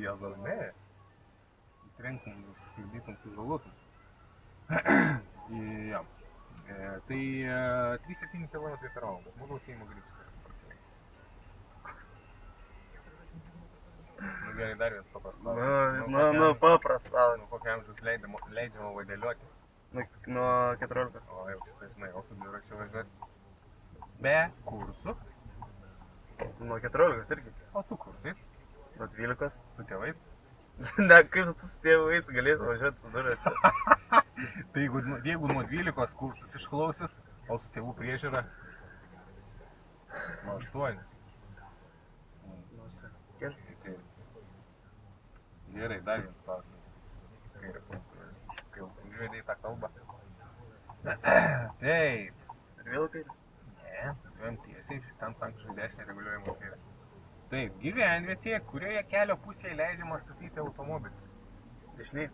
Jėzau, ne. Trenkim, skaidytum, sužalotum. Jo. Tai 3,7 km per valandą. Mūsų Seimo greičiu prasilenkti. Nu gerai, dar vienas paprastas. Paprastas. Nu kokiam amžiaus leidžiama vadeliuoti. Nuo 14. O jau šitą žinai, o su dviračiu važiuoti. Be kursų. Nuo 14 irgi. O su kursais? Nuo 12. Su tėvais? Ne, kaip su tėvais galėsi važiuoti su dviračiu. Tai jeigu nuo 12 kursus išklausius, o su tėvų priežiūra, nuo 8. Gerai, dar vienas klausimas. Kai jau užvedai tą kalbą. Taip. Ir vėl kairė? Ne, važiuojam tiesiai, šitam sankryžai dešinę reguliuojama kairė. Taip, gyvenvietėje, kurioje kelio pusėje leidžiama statyti automobilius. Dešiniai?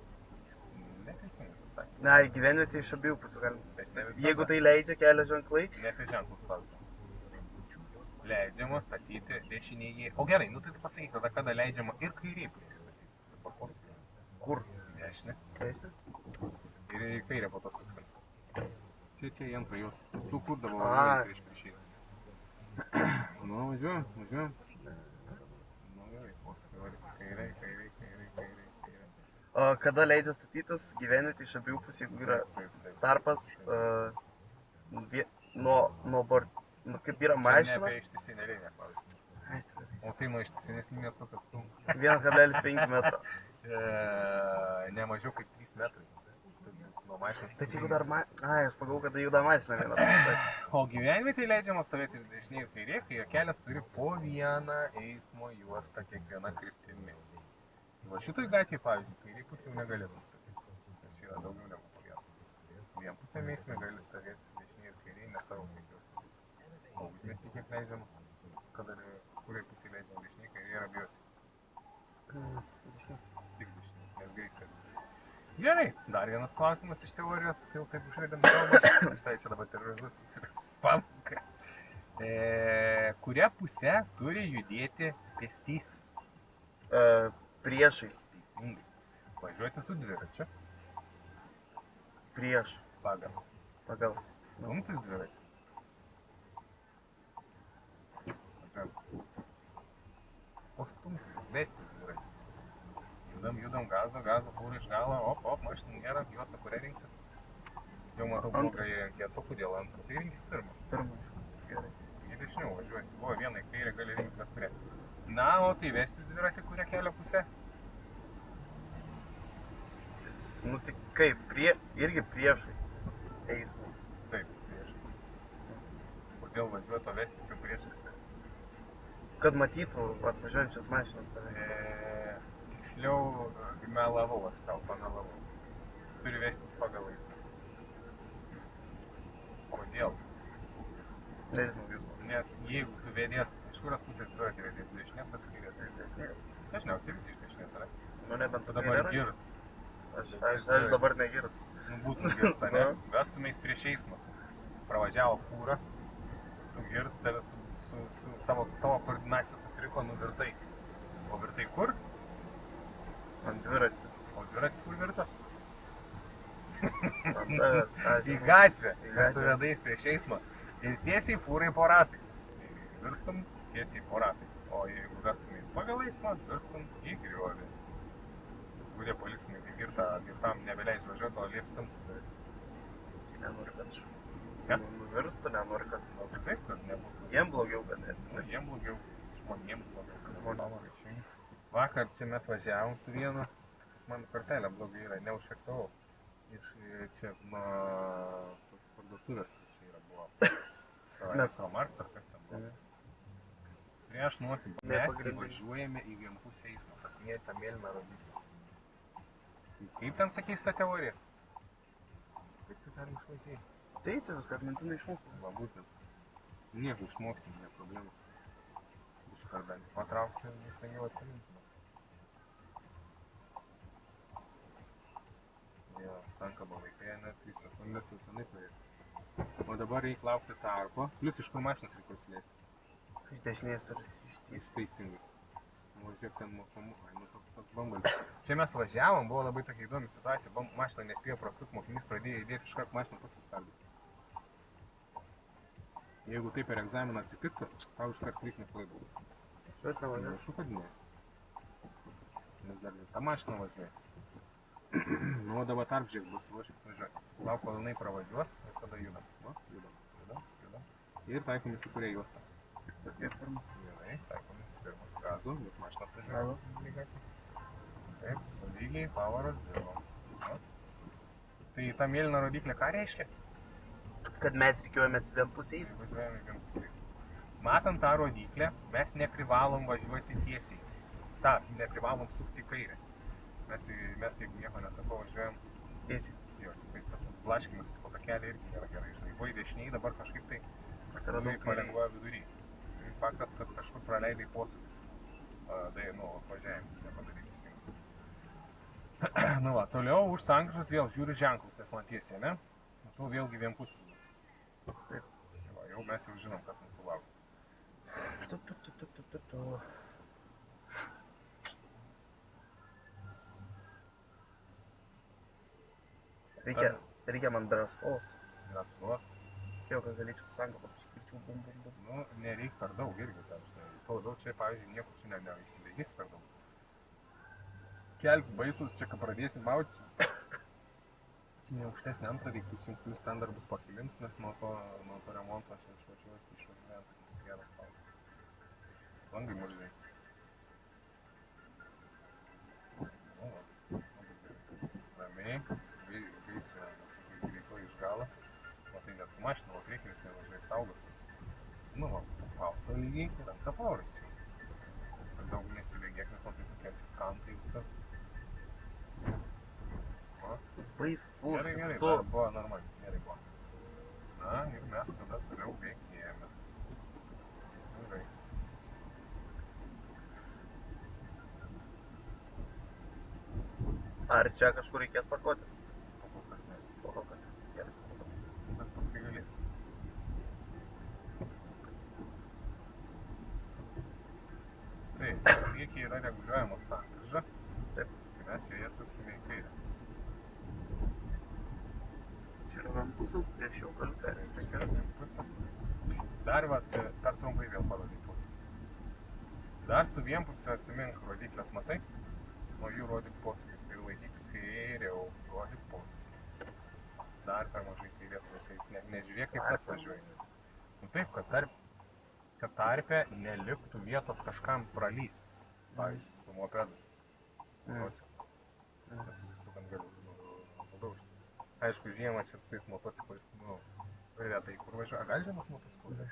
Neteisingas atsakymas. Ne, gyvenvietė iš abiejų pusių galima. Jeigu tai leidžia kelio ženklai. Ne apie ženklus klausimas. Leidžiama statyti dešinėje. O gerai, nu tai pasakyk tada, kada leidžiama ir kairiai pusėje statyti. Kur? Dešinė. Dešinė? Ir į kairę po to suksim. Čia į antrą jos. Sukurdavo prieš priešėjį. Nu, važiuojam. Nu, gerai, posūkį kairiai. O kada leidžia statytas gyvenvietė iš abiejų pusių, jeigu yra tarpas nuo bord... Nu, kaip yra mašina. Ne apie ištisinę liniją, pavyzdžiui. O tai nuo ištisinės linijos kokio atstumo? 1,5 metro. Ne mažiau kaip 3 metrai. Nuo mašinos. Bet jeigu dar aš pagalvojau, kad juda mašina vieną. O gyvenvietėje leidžiama stovėti dešinėje ir kairėje, kai kelias turi po vieną eismo juostą kiekvieną kryptimi. Va šitoj gatvėje, pavyzdžiui, kairėje pusė jau negalėtum statyti. Nes čia yra daugiau negu po vieną. Vien pusė eisme gali stovėti dešinėje ir kairėje, ne savo kaip juostą. O užmesti kiek leidžiama, kada kuriai pusė leidžiama dešinėje, kairėje ir abiejose. Tik dešinėje, nes grįžta. Gerai, dar vienas klausimas iš teorijos, jau taip užvedėm kalbą. Štai čia dabar terorizmus susirinks pamokai. Kuria pusė turi judėti pėstysis? Priešais. Teisingai. Važiuoti su dviračiu. Prieš. Pagal. Stumtis dviratį. O stumtis, vestis dviratį. Judam, gazo, kur iš galo, op, mašina nėra, juosta, kurią rinksit? Jau matau blogą įrankės, o kodėl antrą? Tai rinkis pirmą. Gerai. Į dešiniau važiuosi, o vieną į kairę gali rinkti bet kurią. Na, o tai vestis dviratį, kurią kelio pusę? Nu tai kaip, irgi priešais eismo. Taip, priešais. Kodėl važiuoti, o vestis jau priešais? Kad matytų atvažiuojančias mašinas tave. Tiksliau, melavau, aš tau pamelavau. Turi vestis pagal eismą. Kodėl? Nežinau, vismo. Nes jeigu tu vėdės, iš kurios pusės dviratį vėdės, dešinės ar kairės? Dešinės. Dažniausiai visi iš dešinės, ar? Nu nebent tu dabar girts. Aš dabar negirts. Nu būtum girts, ar ne? Vestumeis prieš eismą. Pravažiavo fūrą, tu girts, tave su tavo koordinacija sutriko, nuvirtai. O virtai kur? Ant dviračių. O dviratis kur virtas? Į gatvę, nes tu vedais prieš eismą. Ir tiesiai fūrai po ratais. Virstum tiesiai po ratais. O jeigu vestumeis pagal eismą, virstum į griovį. Kurie policininkai girtam nebeleis važiuoti, o lieps tamsų. Nenori, kad nuvirstų, nenori, kad... Taip, kad nebūtų. Jiem blogiau, kad neatsitiktų. Jiem blogiau, žmonėms blogiau. Vakar čia mes važiavom su vienu, man kortelė blogai yra, neužfiksavau. Iš čia nuo tos parduotuvės, kur čia yra buvo. Samarkt ar kas ten buvo. Prieš nuosibą. Mes važiuojame į vienpusę eismą, pasmėtą mėlyną rodiklį. Kaip ten sakys ta teorija? Kaip tu ten išlaikėjai? Tai viską atmintinai išmokau. Va būtent. Nieko išmoksim, ne problema. Iškart bent patrauksiu, nestengiau atminti. Jo, sankaba vaikai, net 3 sekundės jau senai praėjo. O dabar reikia laukti tarpo. Plius iš kur mašinas reikia atsileisti? Iš dešinės ir iš teisingai. Nu, žiūrėk, ten mokomų, nu toks bambalis. Čia mes važiavom, buvo labai tokia įdomi situacija, mašina nespėjo prasukti, mokinys pradėjo įdėti iškart mašiną pats sustabdyti. Jeigu taip per egzaminą atsitiktų, tau iškart reikia neklaidų. Bet nevažiuoju. Našu, kad ne. Nes dar ta mašina važiuoja. Nu, o dabar tarp žiūrėk bus ruošęs važiuoti. Lauk, kol jinai pravažiuos ir tada judam. Nu, judam. Ir taikomis į kurią juostą. Ir pirmą. Gerai, taikomis į pirmą. Gazu, bet mašina atvažiuoja. Taip, lygiai, pavaras, dirbam. Tai ta mėlyna rodiklė ką reiškia? Kad mes reikiuojamės vienpusiais. Važiuojame vienpusiais. Matant tą rodiklę, mes neprivalom važiuoti tiesiai. Neprivalom sukti į kairę. Mes jeigu nieko nesako, važiuojam tiesiai. Jo, tikrai tas blaškymas po takelį irgi nėra gerai. Žinai, buvai dešiniai, dabar kažkaip tai Atsiradau palengvoja vidury. Faktas, kad kažkur praleidai posūkius. Važiavimus nepadarai teisingai. Nu va, toliau už sankryžos vėl žiūriu ženklus, nes man tiesiai, ne? Matau vėlgi vienpusis bus. Taip. Va, jau mes jau žinom, kas mūsų laukia. Reikia man drąsos. Drąsos. Jau, kad galėčiau susanką paskirčiau bum. Nu, nereik per daug irgi ten, žinai. Tuo labiau čia, pavyzdžiui, nieko čia neįsileigys per daug. Kels baisus, čia, kai pradėsim mauti. Čia ne aukštesnį antrą reiktų įsijungti, plius ten dar bus pakilims, nes nuo to remonto aš išvažiuoju, tai geras tau. Langai murziai. Ramiai, gaisrė, sakai, greitoji iš galo. Matai, net su mašina, o priekinis nevažiuoja saugot. Nu, va, paspausto lygiai ir antrą pavarą įsijungti. Per daug nesilegėk, nes man tai tokie kantai visur. Gerai, buvo normaliai, gerai buvo. Na, ir mes tada toliau veikėjomės. Gerai. Ar čia kažkur reikės parkuotis? Kol kas ne. Gerai. Bet paskui galės. Taip, priekyje yra reguliuojama sankryža. Taip. Tai mes joje suksime į kairę. Čia yra vienpusis, tai aš jau galiu persirinkiauti. Dar per trumpai vėl parodyk posūkį. Dar su vienpusiu atsimink rodiklės, matai? Nuo jų rodyk posūkius ir laikykis kairiau, rodyk posūkį. Dar per mažai kairės laikais, nežiūrėk kaip tas važiuoja. Nu taip, kad tarpe neliktų vietos kažkam pralyst. Pavyzdžiui, su mopedu. Sukant galiu nudaužti. Aišku, žiemą čia tais motociklais, retai kur važiuoja. Gal žiemas motociklai?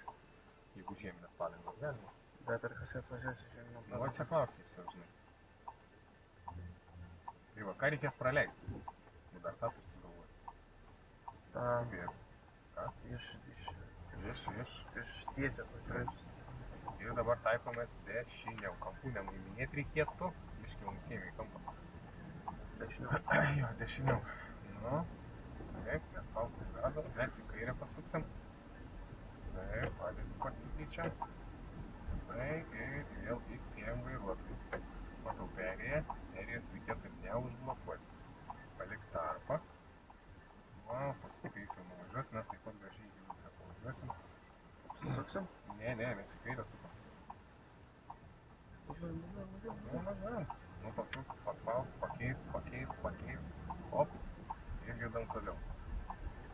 Jeigu žieminės padangos galima. Bet ar kažkas važiuosi žieminę padangą? Nu, va čia klausimas jau, žinai. Tai va, ką reikės praleisti? Nu, dar tą susigalvoju. Skubėk. Ką? Iš tiesias važiuojančius. Ir dabar taikomės dešiniau. Kampų nenuiminėti reikėtų. Biškiau nusėmė į kampą. Dešiniau. Jo, dešiniau. Nu, taip, nespaustum gazo. Mes į kairę pasuksim. Taip, padėtį pasikeičiam. Taip, ir vėl įspėjam vairuotojus. Matau perėję. Perėjęs reikėtų neužblokuoti. Palik tarpą. Va, paskui kai nuvažiuos, mes taip pat gražiai į vidurę pavažiuosim. Susuksim? Ne, mes į kairę sukam. Važiuojam. Nu, pasuk, paspaus, pakeist. Hop. Ir judam toliau.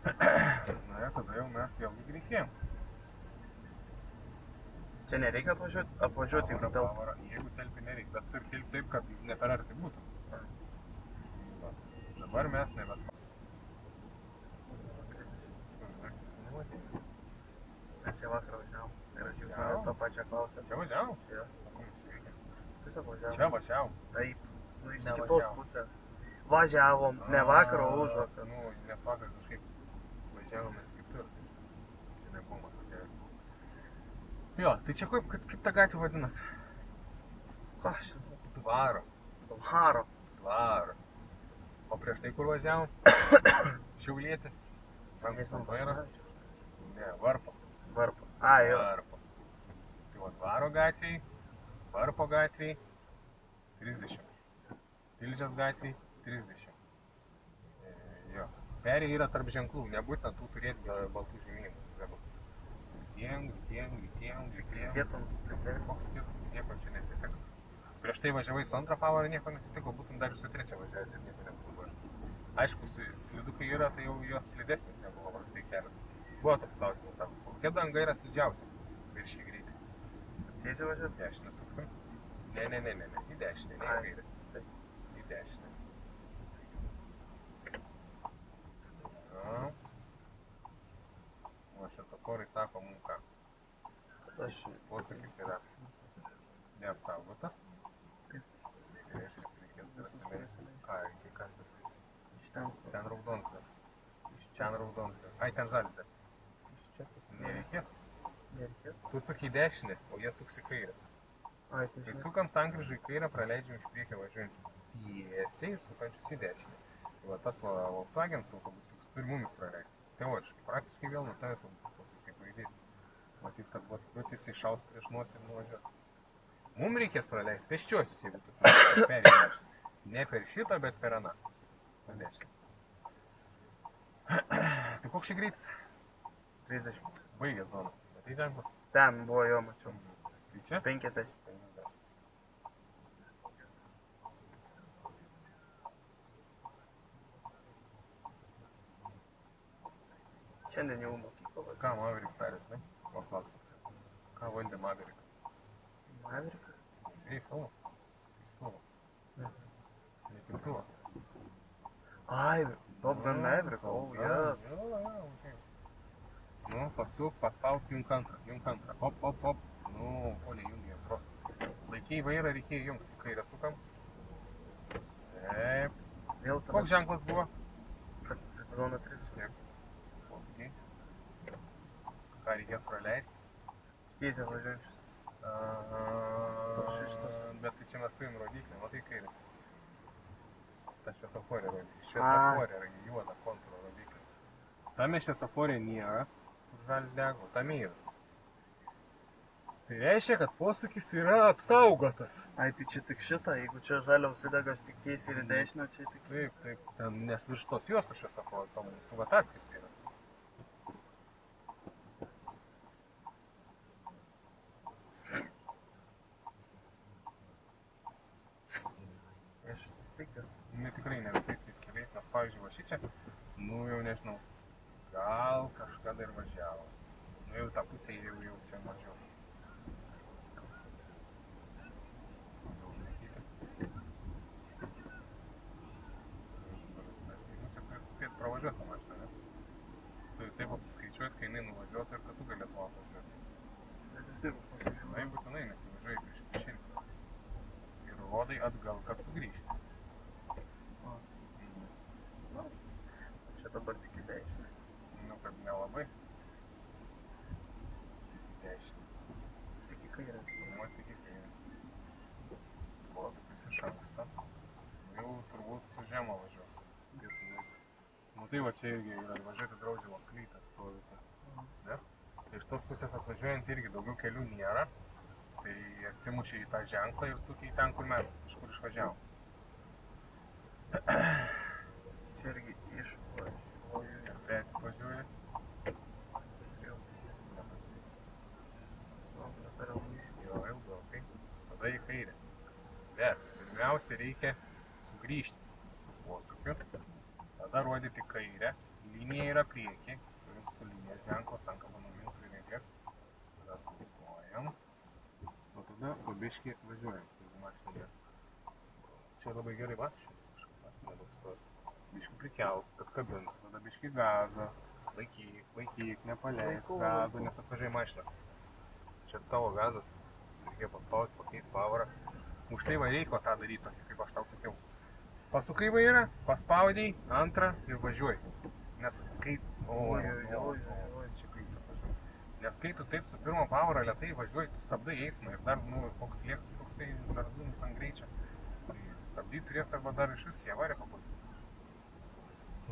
Na, tada jau mes vėlgi greitėjom. Čia nereikia apvažiuoti, jeigu telpa. Jeigu telpi nereikia, bet turi telpi taip, kad ne per arti būtų. Dabar mes nebespaus. Mes čia vakar važiavom. Ir jūs manęs tą pačią klausėt. Čia važiavom? Jo. O kur mums reikia? Tiesiog važiavom. Čia važiavom? Taip. Nu, iš kitos pusės. Važiavom. Ne vakar, o užvakar. Nu, nes vakar kažkaip važiavomės kitur. Čia nebuvom atvažiavę. Jo, tai čia kaip ta gatvė vadinasi? Ką aš žinau? Dvaro. O prieš tai kur važiavom? Šiaulietį? Nežinau, Ne, Varpo. Varpo. A, jo. Varpo. Tai va, Dvaro gatvėj, Varpo gatvėj, 30. Tilžės gatvėj 30. Jo. Perėja yra tarp ženklų, nebūtina tų turėti baltų žymėjimų. Rytiem. Vietom, tokia. Koks skirtumas, nieko čia nesitiks. Prieš tai važiavai su antrą pavarą, nieko nesitiko, būtum dar ir su trečia važiavęs ir nieko nebūtų buvę. Aišku, slidukai yra, tai jau jos slidesnis negu paprastai kelias. Buvo toks klausimas, sako, kokia danga yra slidžiausia? Viršį greitį. Tiesiai važiuoti? Dešinę suksim. Ne, į dešinę, ne į kairę. Į dešinę. O šviesoforai sako mum ką. Posūkis yra neapsaugotas. Tai reiškia, reikės prasileisti. Ką, iki kas prasileisti? Iš ten. Ten raudonas. Ten raudonas. Ai, ten žalis dar. Nereikės. Tu suki į dešinę, o jie suks į kairę. Ai, Tai sukam sankryžą į kairę, praleidžiam iš priekio važiuojančius tiesiai ir sukančius į dešinę. Va tas Volkswagen autobusiukas turi mumis praleisti. Teoriškai, praktiškai vėl nuo tavęs autobusas kaip pavyzdys. Matys, kad vos kliūtis iššaus prieš nosį ir nuvažiuoti. Mums reikės praleisti pėsčiuosius, jeigu tu perėjimus. Ne per šitą, bet per aną. Padėškai. Tai koks šį greitis? 30. Baigė zoną. Matai ženklą? Ten buvo jo, mačiau. Tai čia? 50. Šiandien jau mokyklą važiuoju. Ką Maveriks darė, žinai? O klausimas. Ką valdė Maveriks? Maverikas? Žiūrėjai filmą? Netiktuvo. Ai, Top Gun Maverick, oh, yes. Jo, nu, pasuk, paspausk junk antrą. Hop. Nu, o ne jungi antros. Laikiai vairą reikėjo jungti. Kairę sukam. Taip. Koks ženklas buvo? Kad zona 30. Taip. Posūkiai. Ką reikės praleisti? Tiesiai važiuojančius. Bet tai čia mes turim rodiklį, matai kairę. Ta šviesoforė rodiklį. Šviesoforė yra juoda kontūro rodiklį. Tame šviesoforė nėra, kur žalis dego, tame yra. Tai reiškia, kad posūkis yra apsaugotas. Ai, tai čia tik šitą, jeigu čia žalia užsidega, aš tik tiesiai ir dešinę, čia tik... Taip, ten, nes virš tos juostos šviesoforas, to mūsų vat atskirs yra. Aš tikiu. Nu, tikrai ne visais tais keliais, nes pavyzdžiui, va šičia, nu jau nežinau, gal kažkada ir važiavo. Nu jau tą pusę jau čia mažiau. Nu, čia turėtų spėti pravažiuoti tą mašiną, ne? Turi taip apsiskaičiuoti, kai jinai nuvažiuotų ir kad tu galėtum apvažiuoti. Bet vis tiek paskaičiuoju. Na, būtinai, nes įvažiuoji prieš kišinį. Ir rodai atgal, kad sugrįžti. Čia dabar tik į dešinę. Nu, kad nelabai. Dešinį. Tik į kairę. Nu, tik į kairę. Posūkis iš anksto. Jau turbūt su žemą važiuoti. Spėtų laiką. Nu tai va čia irgi yra važiuoti draudžiamo klytą stovite. Ne? Tai iš tos pusės atvažiuojant irgi daugiau kelių nėra. Tai atsimušė į tą ženklą ir sukiai ten, kur mes kažkur išvažiavom. Čia irgi išvažiuoju. Ir bet važiuoji. Su antrą per ilgai. Jo, ilgokai. Tada į kairę. Bet pirmiausia reikia sugrįžti su posūkiu. Tada rodyti kairę. Linija yra prieki. Turim su linijos ženklas, sankabą numint ir įdėk. Tada sustojam. O tada pabiškį važiuojam, jeigu mašina nėra. Čia labai gerai mašina. Mašina daug stovi. Biškį prikelk, kad kabint. Tada biškį gazą. Laikyk, nepaleisk gazą, nes atvažiuoji mašiną. Čia tavo gazas. Reikia paspausti, pakeisti pavarą. Už tai va reiko tą daryti, kaip aš tau sakiau. Pasukai vairą, paspaudei, antrą ir važiuoji. Nes kai... Čia kai tu važiuoji. Nes kai tu taip su pirmo pavarą lėtai važiuoji, tu stabdai eismą ir dar, nu, koks lieks, koksai dar zoomis ant greičio. Tai stabdyti turės arba dar iš vis į avariją papulsi.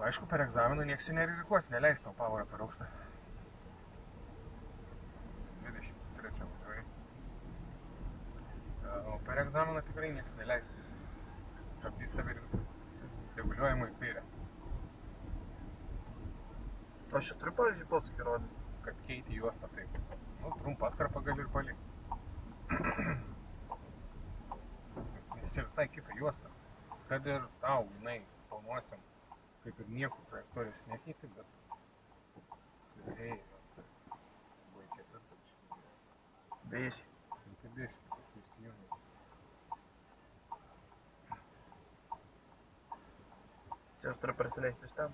Aišku, per egzaminą nieks čia nerizikuos, neleis tau pavarą per aukštą. 23 važiuoji. O per egzaminą tikrai nieks neleis. Važiuojama į kairę. O aš čia turiu, pavyzdžiui, posūkį rodyti. Kad keiti juostą taip. Nu, trumpą atkarpą gali ir palikti. Nes čia visai kita juosta. Kad ir tau, jinai, planuosim, kaip ir niekur trajektorijos nekeiti, bet realiai, buvo į ketvirtą čia. Beisi. Tai biškai, paskui įsijungi. Čia aš turiu prasileisti iš ten.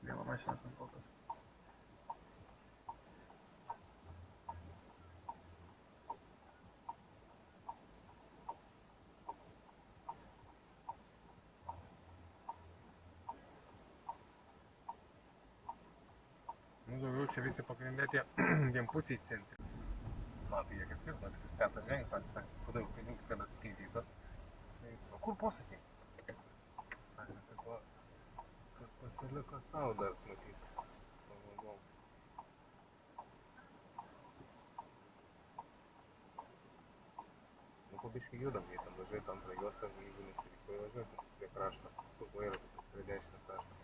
Viena mašina ant kokios. Nu, daugiau čia visi pagrindė tie vienpusiai centri. Na, tai jie kaip skirtumas, tik stetas žengs, kodėl pinigus, kad atskaityta. Tai, o kur posūkiai? Sakė, kad va, kad pasiliko savo dar matyti. Pagalvom. Nu, pabiškai judam, jei ten važiuojat antrą juostą, jeigu neatsireikėjo važiuoti prie krašto. Su vairo tokias prie dešinio krašto.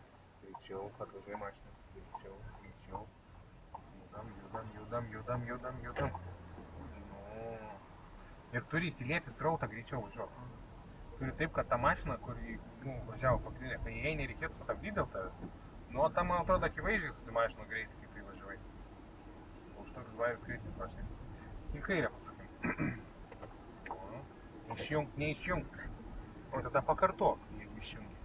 Greičiau, atvažiuoja mašiną. Greičiau, greičiau. Judam. Nu. Ir turi įsilieti srautą greičiau važiuoti. Turi taip, kad ta mašina, kur važiavo pagrindinė, kai jai nereikėtų stabdyti dėl tavęs. Nu, o ta, man atrodo, akivaizdžiai susimažino greitį, kai tai važiavai. O už tokius vairius greitis prašys. Į kairę pasakai. Neišjung. O tada pakartok, jeigu išjungi.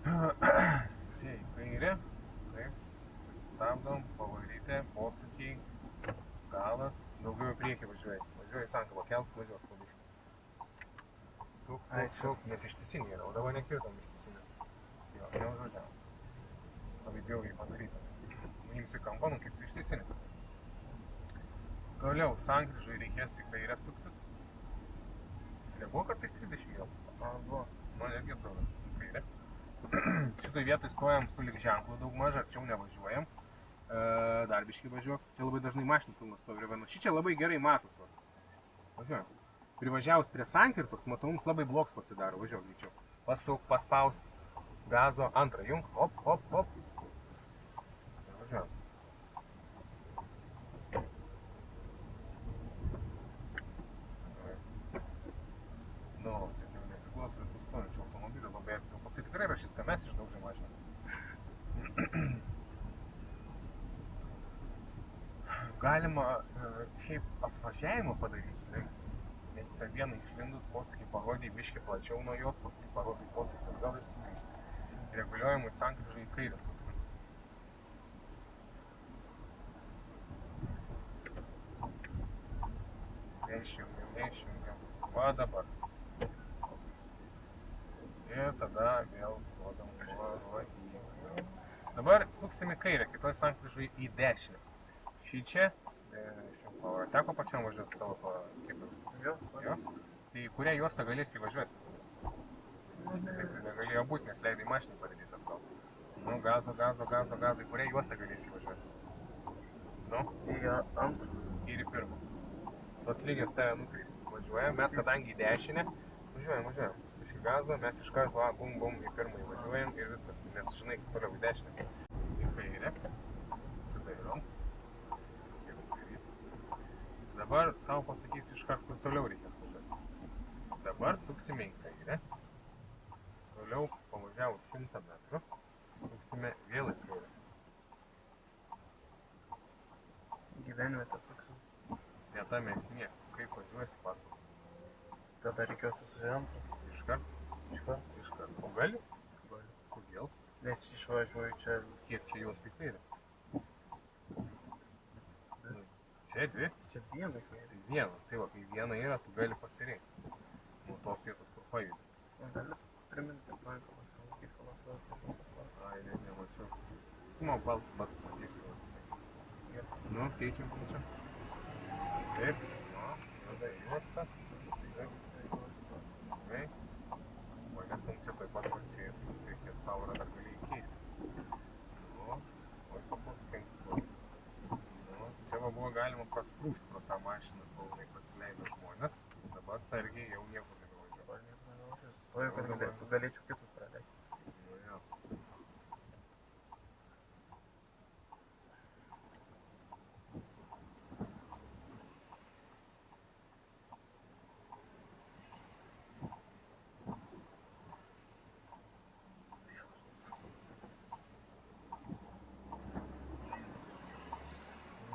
Į kairę. Taip. Stabdom, pavarytė, posūkiai, galas, daugiau į priekį važiuoji. Važiuoji į sankabą, kelk, važiuok pabiškai. Suk, nes ištisinė yra, o dabar nekirtam ištisinės. Jo, neužvažiavom. Labai bjauriai padaryta. Nuimsi kampą, nu kaip ištisinė. Toliau, sankryžui reikės į kairę suktis. Čia nebuvo kartais 30 vėl? Buvo. Man irgi atrodo, į kairę. Šitoj vietoj stojam su lyg ženklu daug mažą, arčiau nevažiuojam. Dar biškai važiuok. Čia labai dažnai mašinų pilnas stovi ir vienu. Šičia labai gerai matos. Važiuojam. Privažiavus prie sankirtos, matomumas labai bloks pasidaro. Važiuok greičiau. Pasuk, paspaus. Gazo, antrą jung. Hop. Ir važiuojam. Nu, čia jau nesiklos ir stojančių automobilių labai arčiau. Paskui tikrai rašys, kad mes išdaužėm mašinas. Galima šiaip apvažiavimą padaryti, žinai. Jeigu ten vieną išlindus posūkį parodai biškį plačiau nuo jos, paskui parodai posūkį atgal ir sugrįžti. Reguliuojamui sankryžai į kairę suksim. Neišjungiam. Va dabar. Ir tada vėl duodam nurodymą. Dabar suksim į kairę, kitoj sankryžai į dešinę. Šičia, teko pačiam važiuoti tavo to kibirų? Jo? Tai kurią juostą galės įvažiuoti? Taip negalėjo būti, nes leidai mašinį padaryti atgal. Nu, gazo, į kurią juostą galės įvažiuoti? Nu? Į antrą. Ir į pirmą. Tos linijos tave nukreipia. Važiuojam, mes kadangi į dešinę, važiuojam. Iš gazo, mes iš karto, bum, į pirmą įvažiuojam ir viskas. Nes žinai, toliau į dešinę. Į kairę. Atsidairom. Dabar tau pasakysiu iš karto, kur toliau reikės važiuoti. Dabar suksime į kairę. Toliau pavažiavus 100 metrų. Suksime vėl į kairę. Gyvenvietę suksim. Vieta esmė. Kaip važiuosi pasakoti. Tada reikės susižiūrėti antrą. Iškart. O gali? Gali. Kodėl? Nes išvažiuoju čia. Kiek čia jos į kairę? Čia dvi? Čia viena kairė. Tai viena. Tai va, kai viena yra, tu gali pasirinkti. Nuo tos vietos, kur pajudi. O gali priminti, kad sankabas, matyti, ką nors vėl kažkas atvarko. Ai, nemačiau. Simau baltus batus matysi, jau pasakyti. Nu, keičiam. Taip. Nu, tada juosta. Taip. Gerai. O nesam čia taip pat, kur čia ir suteikės powerą dar gali įkeisti. Nu, o supus kengstų. Nu, čia buvo galima prasprūsti pro tą mašiną, kol jinai pasileido žmonės. Dabar sargiai jau nieko nebevažiuoja. kad dabar. galėčiau kitus pradėti. Nu jo.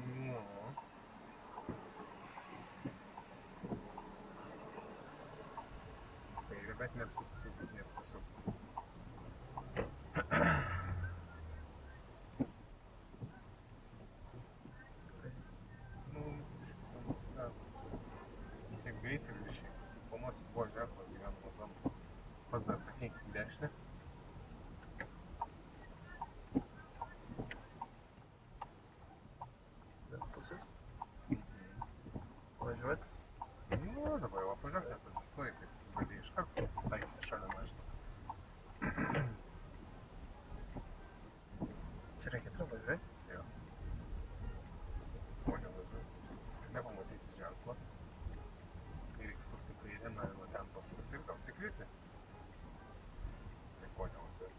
Nu. Kairė, bet neapsisuk. Nu, šiaip greitai viršį. Planuosi buvo ženklas gyvenimo zona. Pats dar sakyk, dešinę. Bet pusės. Važiuoti. Nu, dabar jau apvažiuok, nes atsistoji, tai gali iš karto taikyti šalia mašinos. Čia reikia važiuoti. Jo. O nevažiuoji. Nepamatysi ženklą. Kai reikia sukti kairę, nuo ten pasuks ir gausi kryptį. Tai ko nevažiuoji.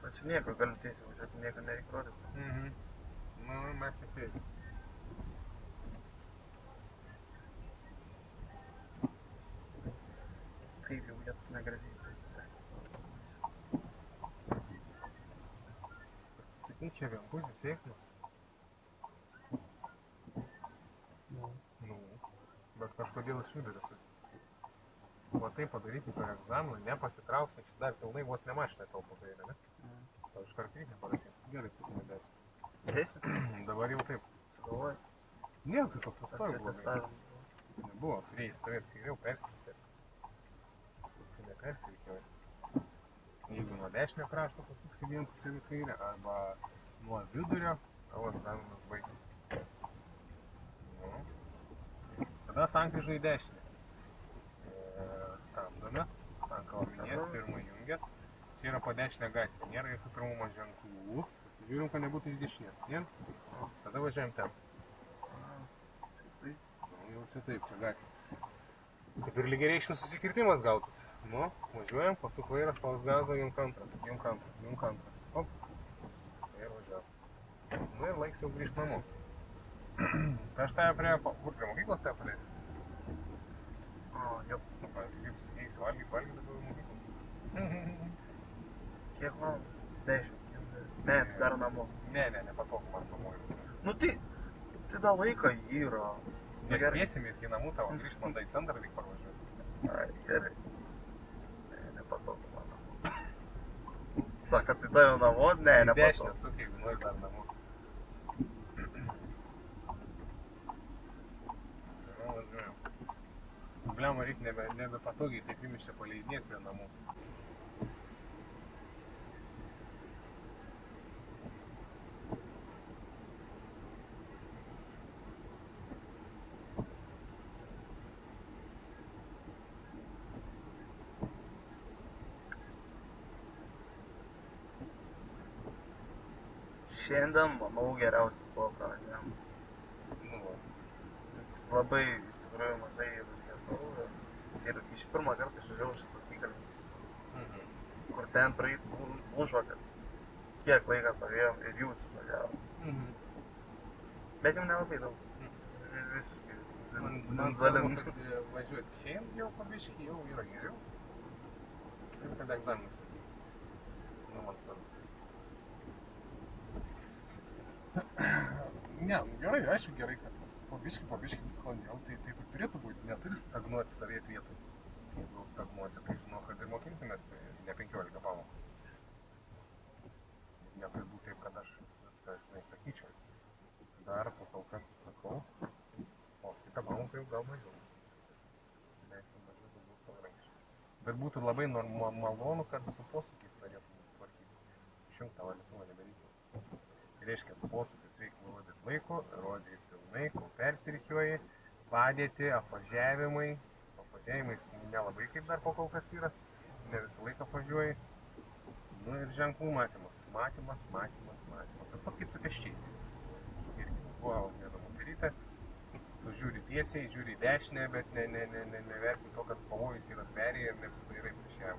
O čia nieko, galiu tiesiai važiuoti, nieko nereikia rodyti. Mhm. Nu, mes į kairę. Kaip jau vietas negražinti. Pasikeičia vienpusis eismas. Nu, bet kažkodėl iš vidurėsi. O tai padarysi per egzaminą, nepasitrauks, nes dar pilnai vos ne mašinai tau pakairė, ne? Tau iškart reikia parašyti. Gerai, sakome 10. Dėsnė? Dabar jau taip. Sugalvoju. Ne, tai toks Ar sustojau čia blogai. testavim? Nebuvo, turėjai stovėti kairiau, perskirti. Tai nepersirikiuoji. Jeigu nuo dešinio krašto pasuksi vienpusę į kairę, arba nuo vidurio, tavo egzaminas baigsis. Nu. Tada sankryža į dešinę. Stabdomės, sankala minės, pirmą jungias. Čia yra po dešinę gatvę, nėra jokių pirmumo ženklų. Pasižiūrim, kad nebūtų iš dešinės. Ne? Tada važiuojam ten. Nu, jau čia taip, čia gatvė. Kaip ir lygiareikšmis susikirtimas gautųsi. Nu, važiuojam, pasuk vairą, spaus gazą, junk antrą. Hop. Ir važiuojam. Nu ir laiks jau grįžt namo. Tai aš tave prie mokyklos tave paleisiu. Jo. Kaip sakysi, valgyt dabar mokyklą. Kiek valandų? 10. Ne, tai dar namo. Ne, nepatogu man pamoju. Nu tai da laiką yra. Nespėsim ir į namų tavo grįžt, man į centrą reik parvažiuoti. Ai, gerai. Ne, nepatogu man namo. Saka, tai tave namo? Ne, nepatogu. Dešinę suk, jeigu nori dar namo. Nu, važiuojam. Problema reik nebepatogiai taip įmišę paleidinėti prie namų. Šiandien, manau, geriausias buvo pravažiavimas. Nu, va. Labai, iš tikrųjų, mažai užgesau ir iš pirmą kartą išvažiavau šitas įkalbį, kur ten praeit užvakar. Kiek laiką stovėjom ir jūs išvažiavom. Bet jau nelabai daug. Visiškai. Man svarbu, kad važiuoti šiandien jau pabiškį jau yra geriau. Ir kad egzaminus laikys. Nu, man svarbu. Ne, gerai, aišku gerai, kad pabiškį sklandžiau, tai taip ir turėtų būti, neturi stagnuoti stovėti vietoj. Jeigu stagnuosi, tai žinau, kad ir mokinsimės ne 15 pamokų. Neturi būti taip, kad aš viską, žinai, sakyčiau. Dar po kol kas sakau, o kitą pamoką jau gal mažiau. Leisim mažiau daugiau savarankiškai. Bet būtų labai malonu, kad su posūkiais pradėtum tvarkytis. Išjungt tą valytuvą nebereikia. Reiškia, posūkius reikia rodyti laiku, rodyti pilnai, kol persirikiuoji, padėtį, apvažiavimai. Su apvažiavimais nelabai kaip dar kol kas yra. Ne visą laiką apvažiuoji. Nu ir ženklų matymas. Matymas. Tas pat kaip su pėsčiaisiais. Irgi buvo viena moterytė. Tu žiūri tiesiai, žiūri į dešinę, bet nevertini to, kad pavojus yra perėję ir neapsidairai prieš ją.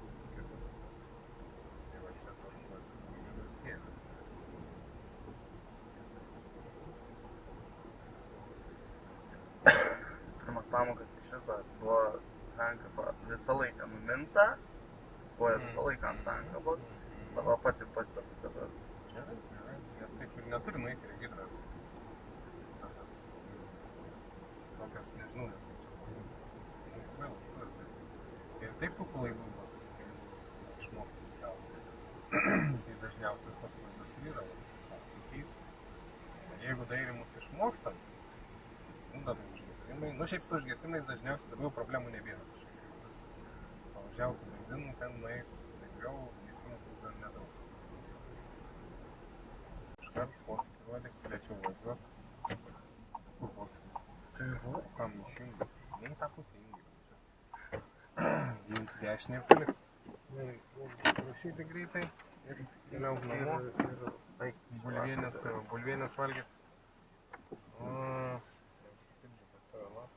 Tai va čia toks minusėlis. Pirmas pamokas iš viso buvo sankaba visą laiką numinta, buvo visą laiką ant sankabos, tada pats jau pastebiu, kada... Gerai, jos taip ir neturi nueiti regitrą. Tas tokias, nežinau, kaip čia pavadinti. Kvailas turi. Ir taip tų klaidų bus, kai išmoksim kelti. Tai dažniausios tos klaidos ir yra tokiais. Jeigu dairimus išmokstam, tada užgesimai. Nu šiaip su užgesimais dažniausiai daugiau problemų nebėra. Pavažiavus su benzinu, ten nueis lengviau, užgesimų bus dar nedaug. Iškart posūkį rodyk, turėčiau važiuot. Kur posūkis? Tai žuo, kam išjungi? Ne į tą pusę jungi. Jums dešinė ir palik. Prašyti greitai ir keliauk namo. Bulvienės valgyt. Apsipildžiu per tave lapą.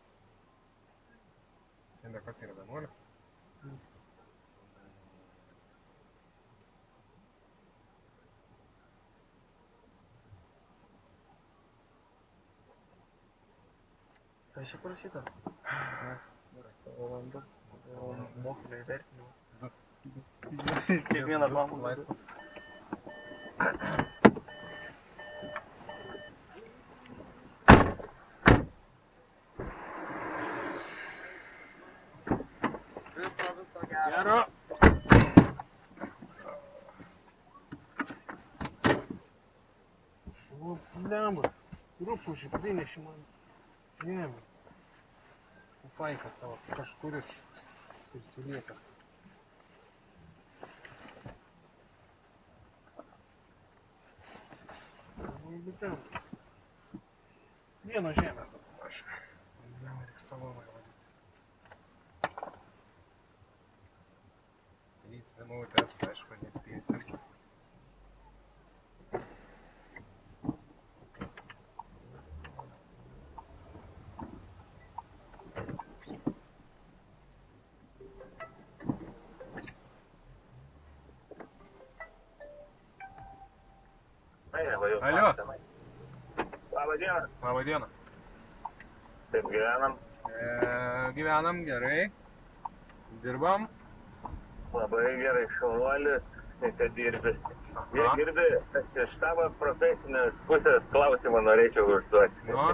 Šiandien kas yra 11? Ką čia parašyta? Savo valandą, mokymo įvertinimą. Kiekvieną pamoką laisvą. Viso gero. O, blemba, rūpužį prineši man. Jėm. Pupaikas savo kažkuris prisiliekas. Vieno žemės dabar aš. Reikia salonai vadyti. 3 minutės, aišku, nespėsim. Alio. Labą dieną. Labą dieną. Taip gyvenam. Gyvenam gerai. Dirbam. Labai gerai, šaunuolis, kad dirbi. Jei girdi, iš tavo profesinės pusės klausimą norėčiau užduoti. Nu.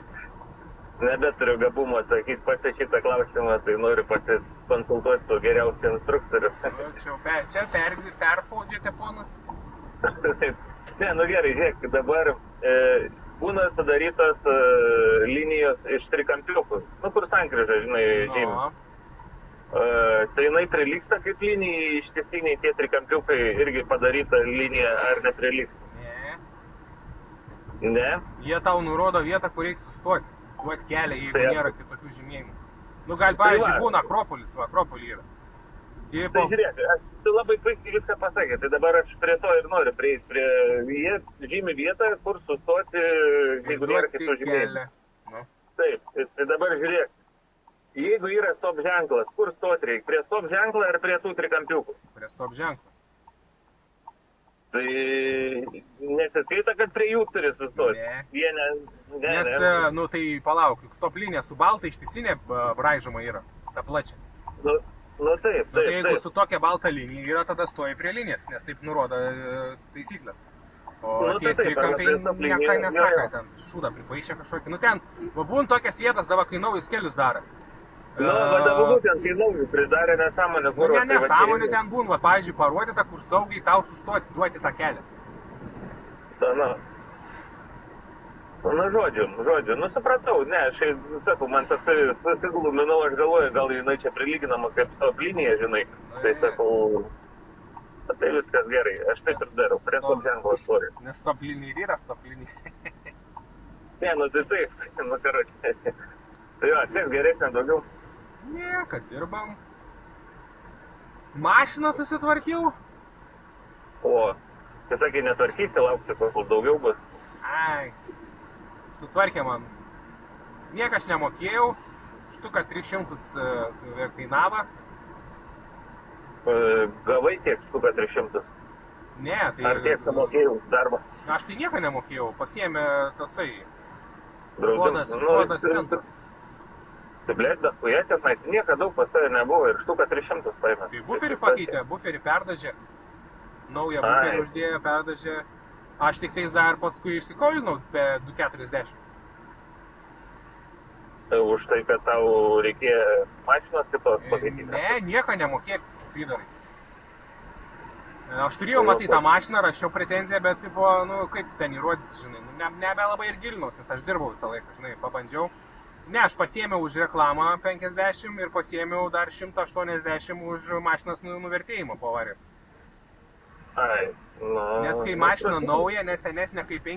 Nebeturiu gabumo atsakyti pats šitą klausimą, tai noriu pasikonsultuoti su geriausiu instruktoriu. Čia perspaudžiate, ponas? Ne, nu gerai, žiūrėk, dabar būna sudarytos linijos iš trikampiukų, nu kur sankryža, žinai, žymi. Tai jinai prilygsta kaip linijai ištisiniai tie trikampiukai irgi padaryta linija, ar neprilygsta? Ne. Ne? Jie tau nurodo vietą, kur reikia sustoti, duoti kelią, jeigu Tai- nėra kitokių žymėjimų. Nu, gal, pavyzdžiui, būna Akropolis, va, Akropolį yra. Tai žiūrėk, tu labai puikiai viską pasakė, tai dabar aš prie to ir noriu prieiti, jie žymi vietą, kur sustoti, jeigu nėra kitų žymėjimų. Nu. Taip, tai dabar žiūrėk, jeigu yra stop ženklas, kur stoti reikia, prie stop ženklą ar prie tų trikampiukų? Prie stop ženklą. Tai nesiskaita, kad prie jų turi sustoti. Ne. Jie ne. Nes, nu, tai palauk, stop linija su balta ištisinė braižoma yra, ta plačia. Nu taip, Tai taip, jeigu taip. su tokia balta linija yra, tada stoji prie linijas, nes taip nurodo taisyklės. O Nu, tie tai taip, trikampiai arba prie stop niekai linijos, nesako, jo. ten šūdą pripaišė kažkokį. Nu ten, va būn tokias vietas, dabar kai naujus kelius daro. Nu, vadovų būtent, kai naujų pridarė nesąmonę. Nu, ne nesąmonė ten būn, va, pavyzdžiui, parodyta, kur saugiai tau sustoti, duoti tą kelią. Na, žodžiu, nu supratau, ne, aš sakau, man toksai susigluminau, aš galvoju, gal jinai čia prilyginama kaip stop linija, žinai, tai sakau, tai viskas gerai, aš taip ir darau, prie stop ženklo stovi. Nes stop linija ir yra stop linija. Ne, nu tai taip, nu karočiui. Tai jo, čia geresnė daugiau. Ne, kad dirbam. Mašiną susitvarkiau. O, tai sakai, netvarkysi, lauksi, kol daugiau bus. Ai, sutvarkė man. Niekas nemokėjau. Štuka 300 kainavo. Gavai tiek štuką 300. Ne, tai... Ar tiek mokėjau už darbą? Aš tai nieko nemokėjau. Pasiėmė tasai... Draudimas. Škodas centras. Tai blėt, bet kurie tenai, tai nieko daug pas tave nebuvo ir štuką 300 paėmė. Tai buferį pakeitė, buferį perdažė. Naują buferį uždėjo, perdažė. Aš tik tais dar paskui išsikolinau be 2,40. Už tai, kad tau reikėjo mašinos kitos pakeityti. Ne, nieko nemokėk, pridarai. Aš turėjau matyti tą mašiną, rašiau pretenziją, bet tipo, nu, kaip ten įrodysi, žinai, nu, nebe labai ir gilinaus, nes aš dirbau visą laiką, žinai, pabandžiau. Ne, aš pasiėmiau už reklamą 50 ir pasiėmiau dar 180 už mašinos nuvertėjimą po avarijos. Ai, nu... Nes kai mašina nauja, nes senesnė kaip 5